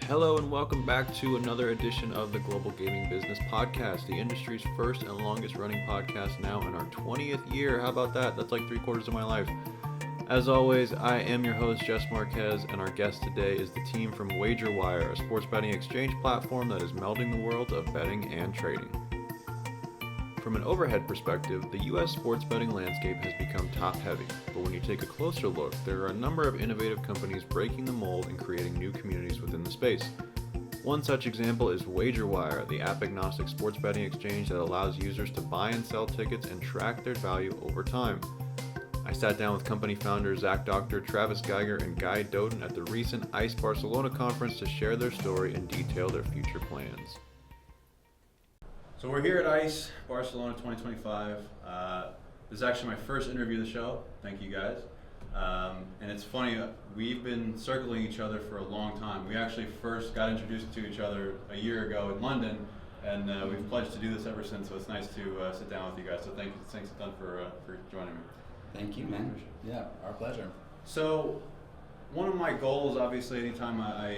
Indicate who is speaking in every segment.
Speaker 1: Hello and welcome back to another edition of the Global Gaming Business Podcast, the industry's first and longest running podcast now in our 20th year. How about that? That's like 3/4 of my life. As always, I am your host, Jess Marquez, and our guest today is the team from WagerWire, a sports betting exchange platform that is melding the world of betting and trading. From an overhead perspective, the U.S. sports betting landscape has become top-heavy, but when you take a closer look, there are a number of innovative companies breaking the mold and creating new communities within the space. One such example is WagerWire, the app-agnostic sports betting exchange that allows users to buy and sell tickets and track their value over time. I sat down with company founders Zach Doctor, Travis Geiger, and Guy Dotan at the recent ICE Barcelona conference to share their story and detail their future plans. So we're here at ICE Barcelona 2025. This is actually my first interview of the show. Thank you guys. And it's funny, we've been circling each other for a long time. We actually first got introduced to each other a year ago in London, and we've pledged to do this ever since. So it's nice to sit down with you guys. So thanks a ton for joining me.
Speaker 2: Thank you, man.
Speaker 3: Yeah, our pleasure.
Speaker 1: So one of my goals, obviously, anytime I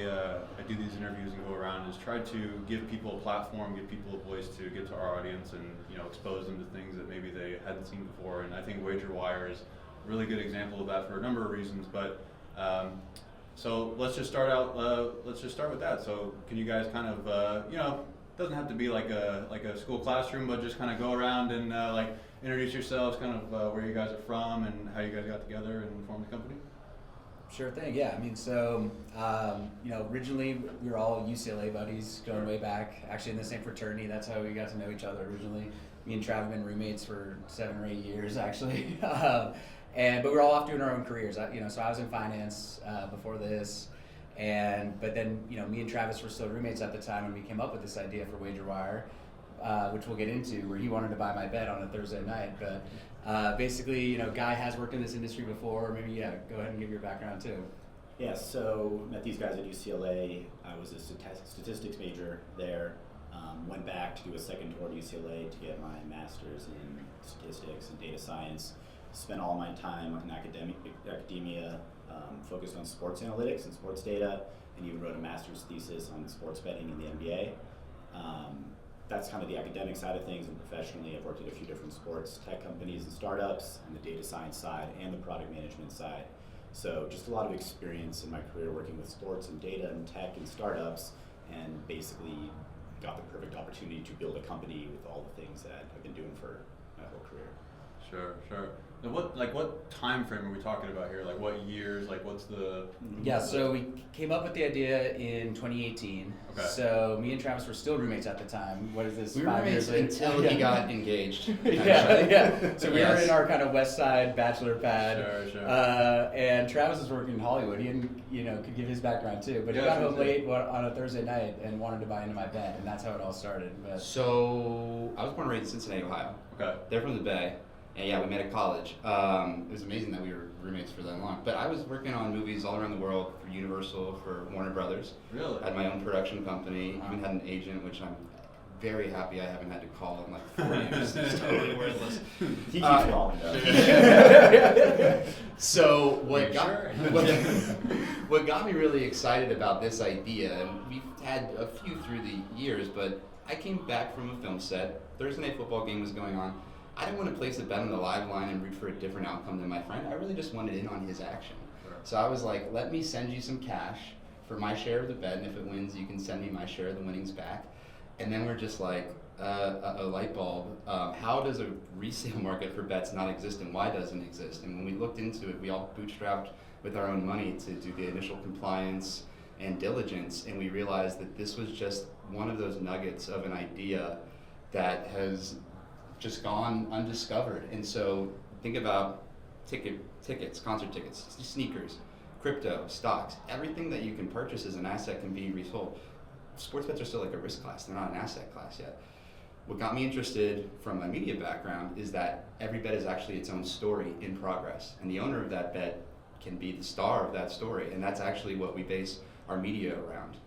Speaker 1: do these interviews and go around, is try to give people a platform, give people a voice to get to our audience and expose them to things that maybe they hadn't seen before. And I think WagerWire is a really good example of that for a number of reasons. But so let's just start out. Let's just start with that. So can you guys kind of it doesn't have to be like a school classroom, but just kind of go around and introduce yourselves, kind of where you guys are from and how you guys got together and formed the company.
Speaker 3: Sure thing, yeah. I mean, so, originally we were all UCLA buddies going way back, actually in the same fraternity. That's how we got to know each other originally. Me and Trav have been roommates for 7 or 8 years, actually. But we were all off doing our own careers. So I was in finance before this. But then, me and Travis were still roommates at the time when we came up with this idea for WagerWire, which we'll get into, where he wanted to buy my bet on a Thursday night. But basically, Guy has worked in this industry before. Maybe, go ahead and give your background too.
Speaker 4: Yeah, so met these guys at UCLA. I was a statistics major there. Went back to do a second tour at UCLA to get my master's in statistics and data science. Spent all my time in academia, focused on sports analytics and sports data, and even wrote a master's thesis on sports betting in the NBA. That's kind of the academic side of things, and professionally I've worked at a few different sports tech companies and startups on the data science side and the product management side. So just a lot of experience in my career working with sports and data and tech and startups, and basically got the perfect opportunity to build a company with all the things that I've been doing for my whole career.
Speaker 1: Sure. Now what time frame are we talking about here? Like what years? Like what's the?
Speaker 3: Yeah, so we came up with the idea in 2018.
Speaker 1: Okay.
Speaker 3: So me and Travis were still roommates at the time. What is this?
Speaker 2: We were
Speaker 3: 5 years
Speaker 2: roommates
Speaker 3: later?
Speaker 2: until he got engaged.
Speaker 3: Yeah. So we
Speaker 2: Yes.
Speaker 3: were in our kind of West Side bachelor pad.
Speaker 1: Sure.
Speaker 3: And Travis was working in Hollywood. He could give his background too. But he got home late on a Thursday night and wanted to buy into my bet, and that's how it all started. But
Speaker 2: So I was born and raised in Cincinnati, Ohio.
Speaker 1: Okay.
Speaker 2: They're from the Bay. And yeah, we met at college. It was amazing that we were roommates for that long. But I was working on movies all around the world for Universal, for Warner Brothers.
Speaker 1: Really?
Speaker 2: I had my own production company, even had an agent, which I'm very happy I haven't had to call in like 4 years. It's totally worthless.
Speaker 4: He keeps calling though.
Speaker 2: So what got me really excited about this idea, and we've had a few through the years, but I came back from a film set. Thursday night football game was going on. I didn't want to place a bet on the live line and root for a different outcome than my friend. I really just wanted in on his action.
Speaker 1: Sure.
Speaker 2: So I was like, let me send you some cash for my share of the bet, and if it wins, you can send me my share of the winnings back. And then we're just like, a light bulb. How does a resale market for bets not exist, and why doesn't it exist? And when we looked into it, we all bootstrapped with our own money to do the initial compliance and diligence, and we realized that this was just one of those nuggets of an idea that has just gone undiscovered. And so think about tickets, concert tickets, sneakers, crypto, stocks, everything that you can purchase as an asset can be resold. Sports bets are still like a risk class, they're not an asset class yet. What got me interested from my media background is that every bet is actually its own story in progress, and the owner of that bet can be the star of that story, and that's actually what we base our media around.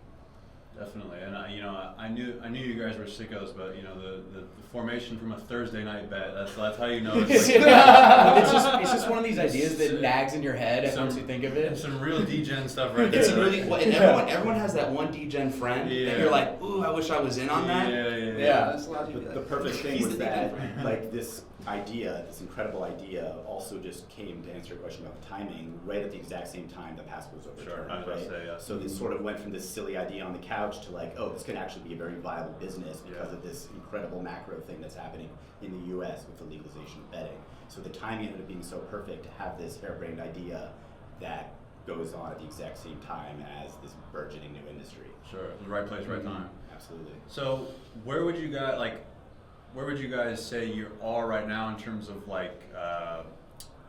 Speaker 1: Definitely, and I knew you guys were sickos, but the formation from a Thursday night bet, that's how you know it's like,
Speaker 3: it's just one of these ideas that nags in your head once you think of it.
Speaker 1: Some real degen stuff right there.
Speaker 2: It's really, and everyone has that one degen friend that you're like, ooh, I wish I was in on that.
Speaker 3: Yeah.
Speaker 4: The perfect thing was that, like, this incredible idea, also just came, to answer your question about the timing, right at the exact same time the pass was overturned.
Speaker 1: Sure, I was
Speaker 4: right?
Speaker 1: gonna say, yeah.
Speaker 4: So this sort of went from this silly idea on the couch to like, oh, this could actually be a very viable business because of this incredible macro thing that's happening in the U.S. with the legalization of betting. So the timing ended up being so perfect to have this harebrained idea that goes on at the exact same time as this burgeoning new industry.
Speaker 1: Sure, the right place, right time.
Speaker 4: Absolutely.
Speaker 1: So where would you guys say you are right now in terms of like,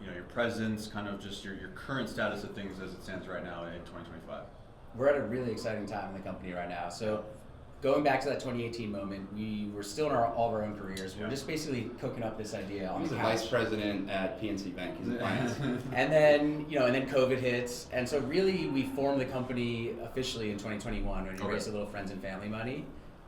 Speaker 1: your presence, kind of just your current status of things as it stands right now in 2025?
Speaker 3: We're at a really exciting time in the company right now. So going back to that 2018 moment, we were still in all of our own careers. We're just basically cooking up this idea on
Speaker 2: He's
Speaker 3: the
Speaker 2: the
Speaker 3: couch.
Speaker 2: vice president at PNC Bank. He's in finance.
Speaker 3: And then, and then COVID hits. And so really we formed the company officially in 2021 when we raised a little friends and family money.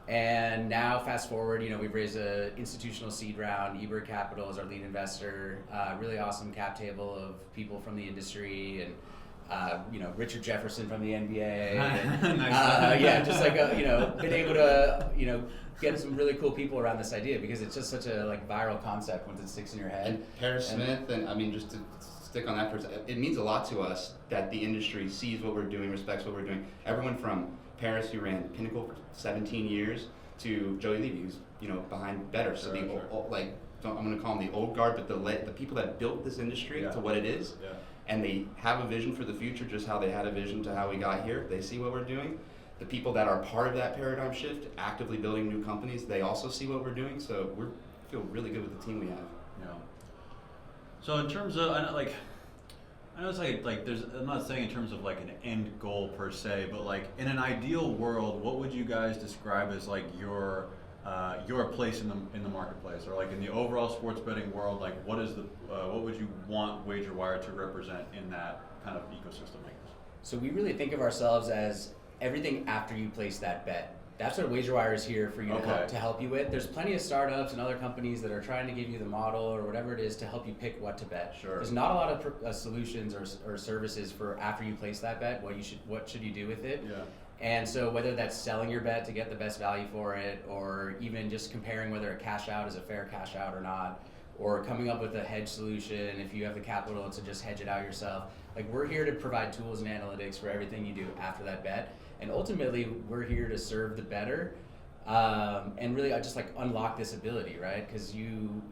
Speaker 3: And now fast forward, we've raised an institutional seed round. Eber Capital is our lead investor. Really awesome cap table of people from the industry and Richard Jefferson from the NBA. And, just like been able to get some really cool people around this idea because it's just such a viral concept once it sticks in your head.
Speaker 2: And Paris Smith, and I mean, just to stick on that for a second, it means a lot to us that the industry sees what we're doing, respects what we're doing. Everyone from Paris, who ran Pinnacle for 17 years, to Joey Levy, who's behind Better. So I'm going to call them the old guard, but the people that built this industry to what it is, and they have a vision for the future, just how they had a vision to how we got here. They see what we're doing. The people that are part of that paradigm shift, actively building new companies, they also see what we're doing. So we feel really good with the team we have.
Speaker 1: Yeah. So in terms of, I know it's like there's, I'm not saying in terms of like an end goal per se, but like in an ideal world, what would you guys describe as like your place in the marketplace, or like in the overall sports betting world? Like what would you want WagerWire to represent in that kind of ecosystem?
Speaker 3: So we really think of ourselves as everything after you place that bet. That's what WagerWire is here for you to help you with. There's plenty of startups and other companies that are trying to give you the model or whatever it is to help you pick what to bet.
Speaker 1: Sure.
Speaker 3: There's not a lot of solutions or services for after you place that bet. What should you do with it?
Speaker 1: Yeah.
Speaker 3: And so whether that's selling your bet to get the best value for it, or even just comparing whether a cash out is a fair cash out or not, or coming up with a hedge solution if you have the capital to just hedge it out yourself. Like, we're here to provide tools and analytics for everything you do after that bet. And ultimately, we're here to serve the bettor, and really just like unlock this ability, right? Because you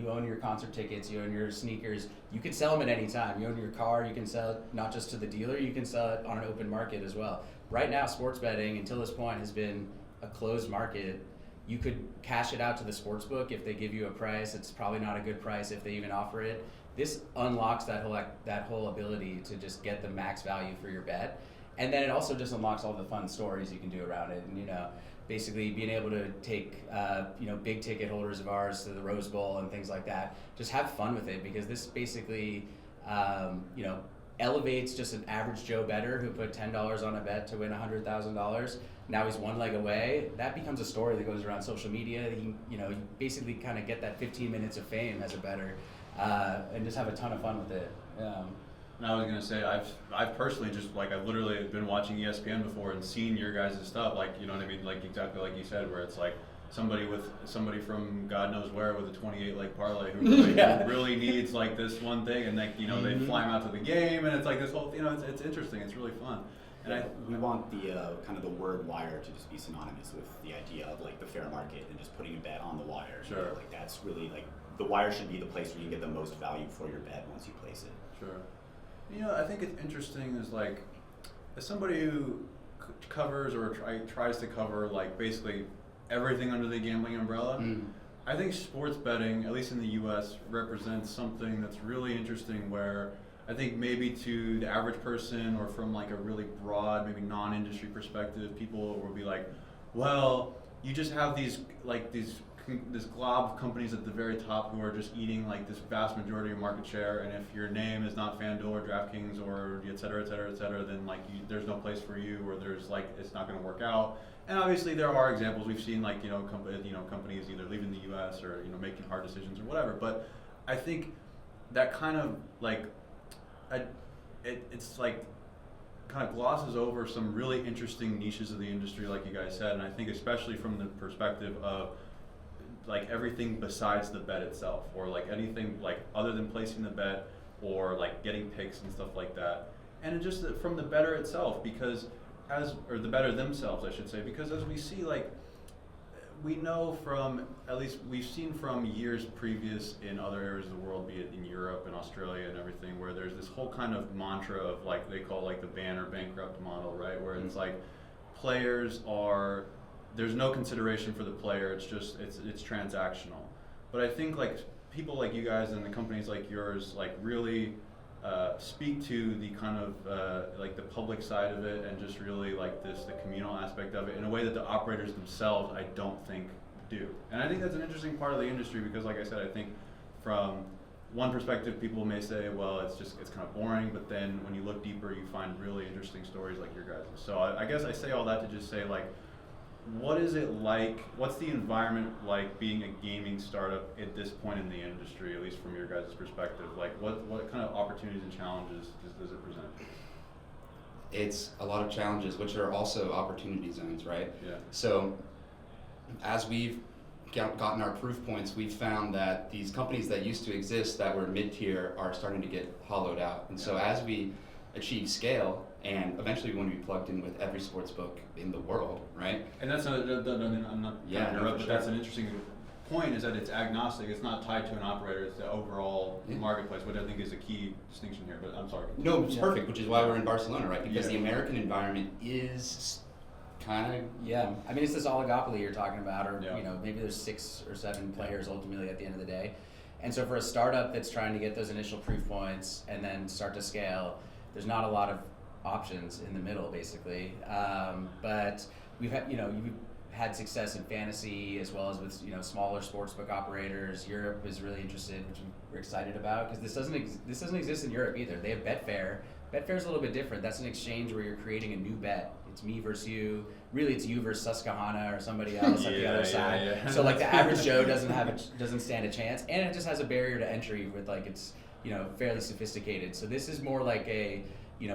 Speaker 3: own your concert tickets, you own your sneakers, you can sell them at any time. You own your car, you can sell it not just to the dealer, you can sell it on an open market as well. Right now, sports betting until this point has been a closed market. You could cash it out to the sports book if they give you a price. It's probably not a good price if they even offer it. This unlocks that whole ability to just get the max value for your bet. And then it also just unlocks all the fun stories you can do around it. And, basically being able to take, big ticket holders of ours to the Rose Bowl and things like that. Just have fun with it, because this basically, elevates just an average Joe bettor who put $10 on a bet to win $100,000. Now he's one leg away. That becomes a story that goes around social media. You basically kind of get that 15 minutes of fame as a bettor, and just have a ton of fun with it.
Speaker 1: And I was gonna say, I've personally just I've literally been watching ESPN before and seen your guys' stuff, you know what I mean, like exactly like you said, where it's like somebody from God knows where with a 28 leg parlay who really needs this one thing, and they fly him out to the game, and it's like this whole it's interesting, it's really fun. And
Speaker 4: we want the kind of the word wire to just be synonymous with the idea of the fair market and just putting a bet on the wire.
Speaker 1: Sure.
Speaker 4: That's really the wire should be the place where you get the most value for your bet once you place it.
Speaker 1: Sure. I think it's interesting is as somebody who covers or tries to cover basically everything under the gambling umbrella, I think sports betting, at least in the U.S., represents something that's really interesting, where I think maybe to the average person, or from a really broad, maybe non-industry perspective, people will be like, well, you just have these this glob of companies at the very top who are just eating like this vast majority of market share, and if your name is not FanDuel or DraftKings or et cetera, et cetera, et cetera, then like there's no place for you, or there's like it's not going to work out. And obviously there are examples we've seen, like companies either leaving the U.S. or making hard decisions or whatever. But I think that kind of like it's like kind of glosses over some really interesting niches of the industry, like you guys said, and I think especially from the perspective of like everything besides the bet itself, or like anything like other than placing the bet or like getting picks and stuff like that, and just from the bettor itself, because or the bettor themselves, I should say, because as we see, like we know from, at least we've seen from years previous in other areas of the world, be it in Europe and Australia and everything, where there's this whole kind of mantra of like, they call like the ban or bankrupt model, right? Where it's like there's no consideration for the player, it's just, it's transactional. But I think like people like you guys and the companies like yours like really speak to the kind of like the public side of it, and just really like the communal aspect of it in a way that the operators themselves I don't think do. And I think that's an interesting part of the industry, because like I said, I think from one perspective people may say, well, it's kind of boring, but then when you look deeper you find really interesting stories like your guys'. So I guess I say all that to just say, like, what is it like, what's the environment like being a gaming startup at this point in the industry, at least from your guys' perspective? Like what kind of opportunities and challenges does it present?
Speaker 2: It's a lot of challenges, which are also opportunity zones, right?
Speaker 1: Yeah.
Speaker 2: So as we've gotten our proof points, we've found that these companies that used to exist that were mid-tier are starting to get hollowed out. And so as we achieve scale, and eventually we want to be plugged in with every sports book in the world, right?
Speaker 1: And that's I'm not
Speaker 2: Yeah, no,
Speaker 1: but
Speaker 2: sure.
Speaker 1: that's an interesting point, is that it's agnostic. It's not tied to an operator. It's the overall marketplace, which I think is a key distinction here. But I'm sorry.
Speaker 2: No, it's perfect, which is why we're in Barcelona, right? Because
Speaker 1: Yeah.
Speaker 2: the American environment is kind of
Speaker 3: Yeah, I mean, it's this oligopoly you're talking about, or
Speaker 1: Yeah.
Speaker 3: maybe there's 6 or 7 players ultimately at the end of the day. And so for a startup that's trying to get those initial proof points and then start to scale, there's not a lot of options in the middle, basically. But we've had, you've had success in fantasy as well as with smaller sportsbook operators. Europe is really interested, which we're excited about, because this doesn't exist in Europe either. They have Betfair. Betfair's a little bit different. That's an exchange where you're creating a new bet. It's me versus you. Really, it's you versus Susquehanna or somebody else at the other side.
Speaker 1: Yeah.
Speaker 3: So like the average Joe doesn't stand a chance, and it just has a barrier to entry with like it's fairly sophisticated. So this is more like a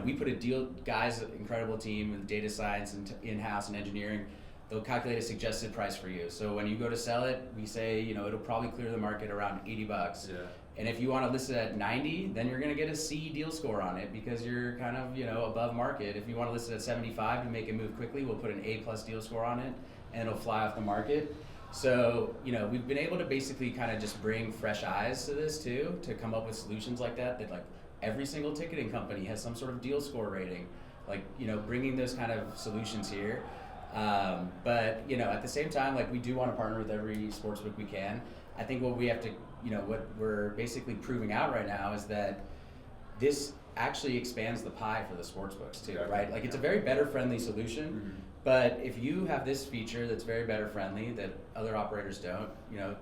Speaker 3: we put a deal, guys, incredible team with data science and in-house and engineering. They'll calculate a suggested price for you. So when you go to sell it, we say it'll probably clear the market around $80.
Speaker 1: Yeah.
Speaker 3: And if you want to list it at 90, then you're going to get a C deal score on it, because you're kind of above market. If you want to list it at 75 to make it move quickly, we'll put an A+ deal score on it, and it'll fly off the market. So we've been able to basically kind of just bring fresh eyes to this too, to come up with solutions like that like every single ticketing company has some sort of deal score rating, like bringing those kind of solutions here. But at the same time, like, we do want to partner with every sportsbook we can. I think what we have to, what we're basically proving out right now is that this actually expands the pie for the sportsbooks too, right? Like, it's a very bettor-friendly solution.
Speaker 1: Mm-hmm.
Speaker 3: But if you have this feature that's very bettor-friendly that other operators don't,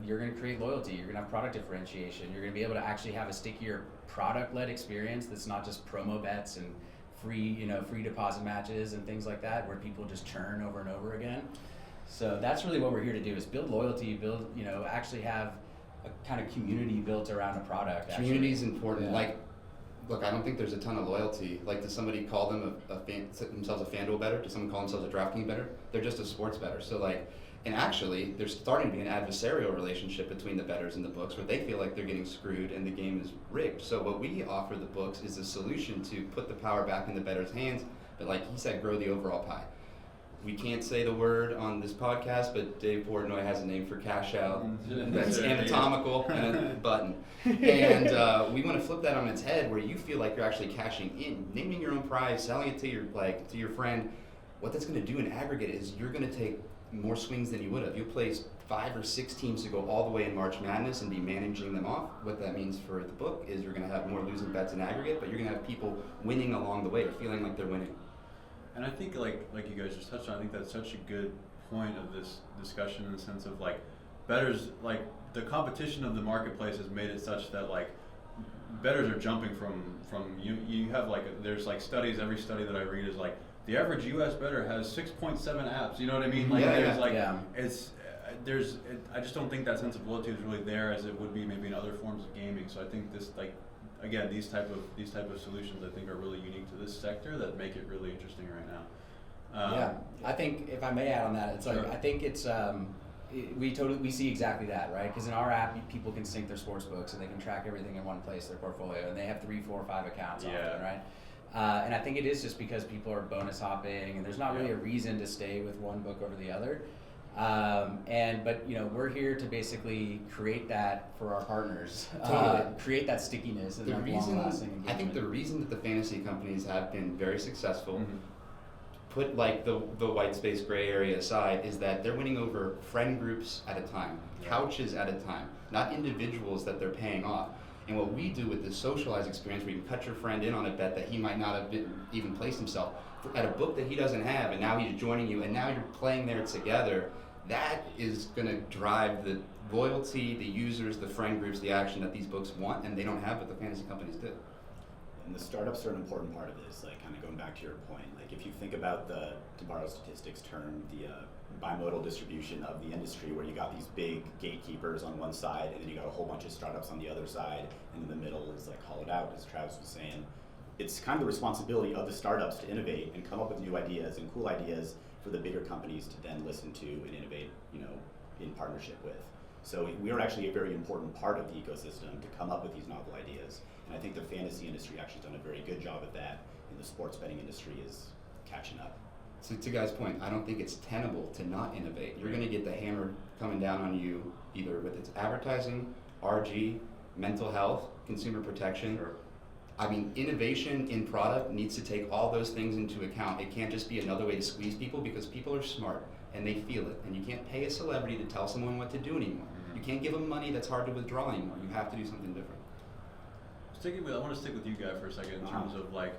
Speaker 3: you're going to create loyalty. You're going to have product differentiation. You're going to be able to actually have a stickier product-led experience that's not just promo bets and free deposit matches and things like that, where people just churn over and over again. So that's really what we're here to do: is build loyalty, actually have a kind of community built around a product.
Speaker 2: Community is important.
Speaker 3: Yeah.
Speaker 2: Like, look, I don't think there's a ton of loyalty. Like, does somebody call themselves a FanDuel bettor? Does someone call themselves a DraftKings bettor? They're just a sports bettor. So like, and actually, there's starting to be an adversarial relationship between the bettors and the books, where they feel like they're getting screwed and the game is rigged. So what we offer the books is a solution to put the power back in the bettors' hands, but like he said, grow the overall pie. We can't say the word on this podcast, but Dave Portnoy has a name for cash out that's anatomical and a button. And we want to flip that on its head, where you feel like you're actually cashing in, naming your own prize, selling it to your friend. What that's going to do in aggregate is you're going to take more swings than you would have. You'll place 5 or 6 teams to go all the way in March Madness and be managing them off. What that means for the book is you're going to have more losing bets in aggregate, but you're going to have people winning along the way, or feeling like they're winning.
Speaker 1: And I think like you guys just touched on, I think that's such a good point of this discussion, in the sense of like, bettors, like the competition of the marketplace has made it such that like bettors are jumping from you have like there's like studies, every study that I read is like the average US bettor has 6.7 apps, you know what I mean? Like it's I just don't think that sense of loyalty is really there as it would be maybe in other forms of gaming. So I think this, like, again, these type of solutions I think are really unique to this sector that make it really interesting right now.
Speaker 3: I think if I may add on that, it's like,
Speaker 1: sure.
Speaker 3: I think it's we see exactly that, right? Because in our app, people can sync their sports books and they can track everything in one place, their portfolio, and they have 3, 4, 5 accounts often, right? And I think it is just because people are bonus hopping, and there's not really a reason to stay with one book over the other. But you know, we're here to basically create that for our partners, create that stickiness and long-lasting engagement.
Speaker 2: I think the reason that the fantasy companies have been very successful, put like the white space gray area aside, is that they're winning over friend groups at a time, couches at a time, not individuals that they're paying off. And what we do with this socialized experience, where you can cut your friend in on a bet that he might not have even placed himself at a book that he doesn't have, and now he's joining you, and now you're playing there together. That is going to drive the loyalty, the users, the friend groups, the action that these books want, and they don't have what the fantasy companies do.
Speaker 4: And the startups are an important part of this, like kind of going back to your point. Like if you think about to borrow statistics term, the bimodal distribution of the industry, where you got these big gatekeepers on one side, and then you got a whole bunch of startups on the other side, and in the middle is like hollowed out, as Travis was saying. It's kind of the responsibility of the startups to innovate and come up with new ideas and cool ideas for the bigger companies to then listen to and innovate, you know, in partnership with. So we are actually a very important part of the ecosystem to come up with these novel ideas. And I think the fantasy industry actually done a very good job at that, and the sports betting industry is catching up.
Speaker 2: So to Guy's point, I don't think it's tenable to not innovate. You're going to get the hammer coming down on you either with its advertising, RG, mental health, consumer protection.
Speaker 1: Sure.
Speaker 2: I mean, innovation in product needs to take all those things into account. It can't just be another way to squeeze people, because people are smart and they feel it. And you can't pay a celebrity to tell someone what to do anymore. You can't give them money that's hard to withdraw anymore. You have to do something different.
Speaker 1: I want to stick with you, Guy, for a second in terms of like,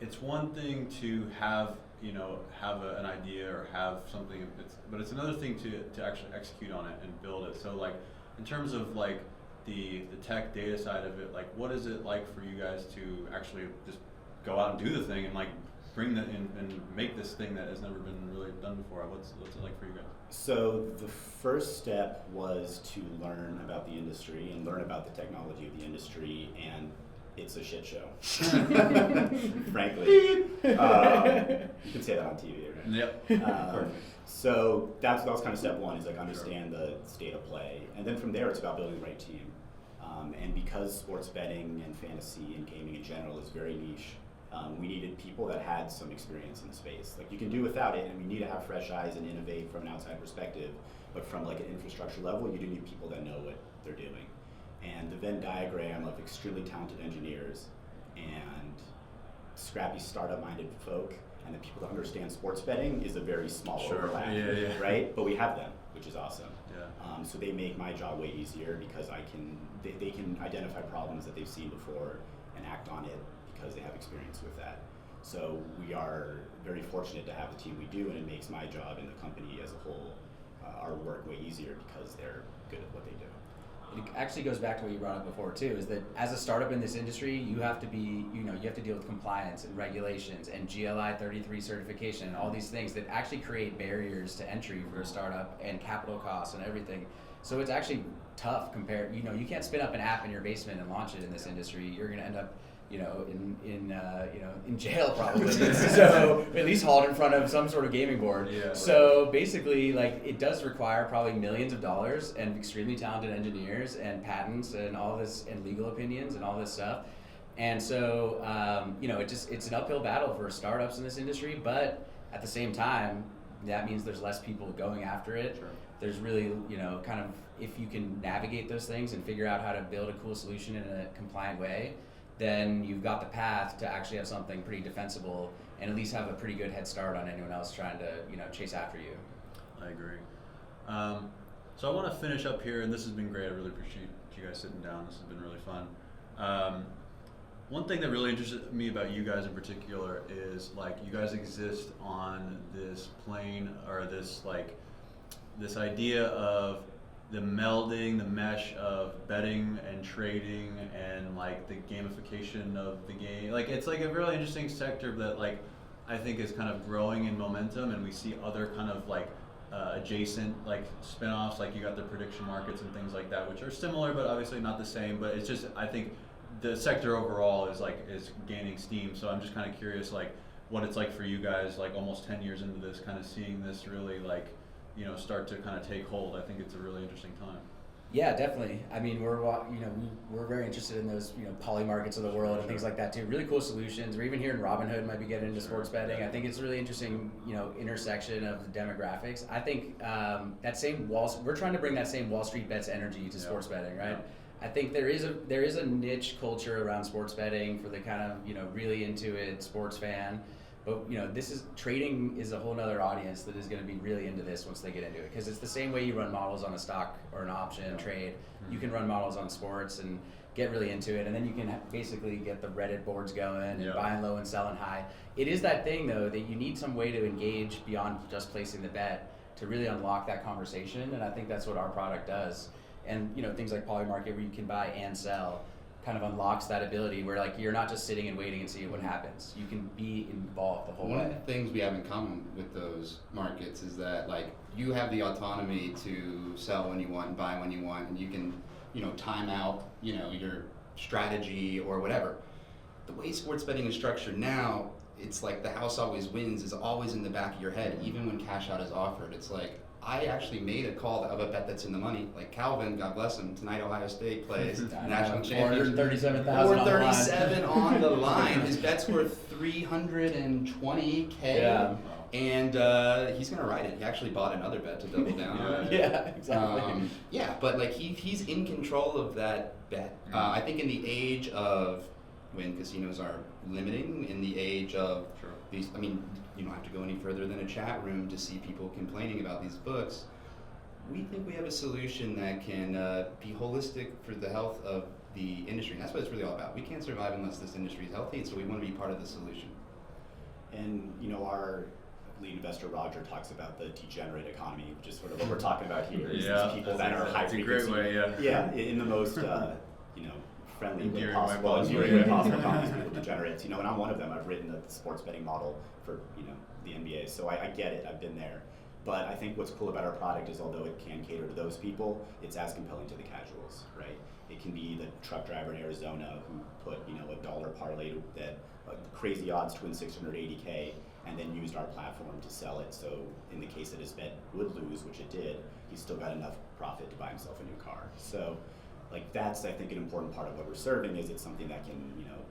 Speaker 1: it's one thing to have an idea or have something, but it's another thing to actually execute on it and build it. So like, in terms of like the tech data side of it, like what is it like for you guys to actually just go out and do the thing and like bring that in and make this thing that has never been really done before? What's it like for you guys? So
Speaker 4: the first step was to learn about the industry and learn about the technology of the industry, and it's a shit show. Frankly. You can say that on TV, right?
Speaker 1: Yep.
Speaker 4: So that was kind of step one, is like understand the state of play. And then from there it's about building the right team. And because sports betting and fantasy and gaming in general is very niche, we needed people that had some experience in the space. Like you can do without it, and we need to have fresh eyes and innovate from an outside perspective, but from like an infrastructure level, you do need people that know what they're doing. And the Venn diagram of extremely talented engineers and scrappy startup-minded folk and the people that understand sports betting is a very small overlap, right? But we have them, which is awesome. Yeah. So they make my job way easier, because they can identify problems that they've seen before and act on it because they have experience with that. So we are very fortunate to have the team we do, and it makes my job and the company as a whole, our work way easier because they're good at what they do.
Speaker 3: It actually goes back to what you brought up before too, is that as a startup in this industry, you have to you have to deal with compliance and regulations and GLI 33 certification and all these things that actually create barriers to entry for a startup, and capital costs and everything. So it's actually tough compared, you can't spin up an app in your basement and launch it in this industry. You're going to end up in jail probably. So at least hauled in front of some sort of gaming board. Yeah, so basically, like, it does require probably millions of dollars and extremely talented engineers and patents and all this, and legal opinions and all this stuff. And so it's an uphill battle for startups in this industry, but at the same time, that means there's less people going after it. Sure. There's really, kind of, if you can navigate those things and figure out how to build a cool solution in a compliant way, then you've got the path to actually have something pretty defensible and at least have a pretty good head start on anyone else trying to, chase after you.
Speaker 1: I agree. So I want to finish up here, and this has been great. I really appreciate you guys sitting down. This has been really fun. One thing that really interested me about you guys in particular is, like, you guys exist on this plane, or this idea of the melding, the mesh of betting and trading and like the gamification of the game. Like it's like a really interesting sector that like I think is kind of growing in momentum, and we see other kind of like adjacent like spin-offs, like you got the prediction markets and things like that, which are similar but obviously not the same. But it's just, I think the sector overall is gaining steam. So I'm just kind of curious like what it's like for you guys, like almost 10 years into this, kind of seeing this really like, you know, start to kind of take hold. I think it's a really interesting time.
Speaker 3: Yeah, definitely. I mean, we're very interested in those, you know, poly markets of the world and things like that too. Really cool solutions. We're even here in Robinhood might be getting into sports betting. I think it's a really interesting, you know, intersection of the demographics. I think we're trying to bring that same Wall Street bets energy to sports betting, right? I think there is a niche culture around sports betting for the kind of, you know, really into it sports fan. But, you know, trading is a whole nother audience that is going to be really into this once they get into it. Because it's the same way you run models on a stock or an option trade. You can run models on sports and get really into it. And then you can basically get the Reddit boards going and buying low and selling high. It is that thing, though, that you need some way to engage beyond just placing the bet to really unlock that conversation. And I think that's what our product does. And, you know, things like Polymarket where you can buy and sell kind of unlocks that ability where like you're not just sitting and waiting and seeing what happens. You can be involved the whole way.
Speaker 2: One of the things we have in common with those markets is that like you have the autonomy to sell when you want and buy when you want, and you can, you know, time out, you know, your strategy or whatever. The way sports betting is structured now, it's like the house always wins is always in the back of your head, even when cash out is offered. It's like, I actually made a call of a bet that's in the money. Like Calvin, God bless him, tonight Ohio State plays national championship.
Speaker 3: 437,000
Speaker 2: 437 on the line. His bet's worth $320K.
Speaker 3: Yeah.
Speaker 2: And he's gonna ride it. He actually bought another bet to double down on it.
Speaker 3: Yeah, exactly.
Speaker 2: Yeah, but like he's in control of that bet. I think in the age of when casinos are limiting, in the age of these, I mean, you don't have to go any further than a chat room to see people complaining about these books. We think we have a solution that can be holistic for the health of the industry. And that's what it's really all about. We can't survive unless this industry is healthy, and so we want to be part of the solution.
Speaker 4: And, you know, our lead investor, Roger, talks about the degenerate economy, which is sort of what we're talking about here. Is these people that are high frequency.
Speaker 1: It's a great way,
Speaker 4: Yeah, in the most, you know, friendly way
Speaker 1: Endearing
Speaker 4: possible.
Speaker 1: way
Speaker 4: Endearing way possible. These people degenerates. You know, and I'm one of them. I've written the sports betting model for, you know, the NBA, so I get it. I've been there. But I think what's cool about our product is although it can cater to those people, it's as compelling to the casuals, right? It can be the truck driver in Arizona who put, you know, $1 parlay that crazy odds to win $680K and then used our platform to sell it. So in the case that his bet would lose, which it did, he still got enough profit to buy himself a new car. So like that's, I think, an important part of what we're serving is it's something that can, you know,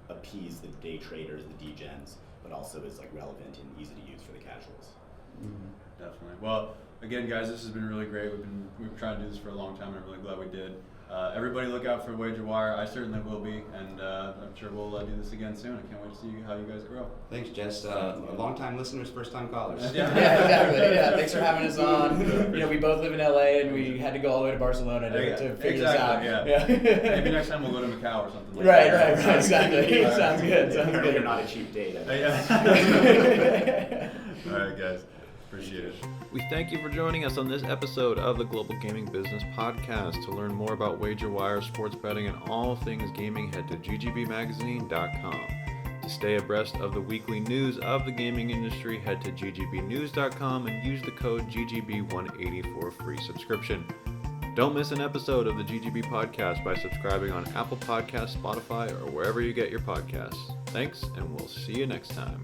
Speaker 4: appease the day traders, the degens, but also is like relevant and easy to use for the casuals.
Speaker 1: Mm-hmm. Definitely. Well, again, guys, this has been really great. We've been trying to do this for a long time, and I'm really glad we did. Everybody look out for WagerWire. I certainly will be, and I'm sure we'll do this again soon. I can't wait to see how you guys grow.
Speaker 2: Thanks, Jess. Long-time listeners, first-time callers.
Speaker 3: Yeah, exactly. Yeah, thanks for having us on. You know, we both live in LA, and we had to go all the way to Barcelona to figure this out.
Speaker 1: Yeah. Maybe next time we'll go to Macau or something like
Speaker 3: right,
Speaker 1: that.
Speaker 3: Right, exactly. Sounds good. Sounds
Speaker 4: Apparently
Speaker 3: good.
Speaker 4: you're not a cheap date.
Speaker 1: All right, guys. Appreciate it.
Speaker 5: We thank you for joining us on this episode of the Global Gaming Business Podcast. To learn more about WagerWire, sports betting, and all things gaming, head to ggbmagazine.com. To stay abreast of the weekly news of the gaming industry, head to ggbnews.com and use the code GGB180 for a free subscription. Don't miss an episode of the GGB Podcast by subscribing on Apple Podcasts, Spotify, or wherever you get your podcasts. Thanks, and we'll see you next time.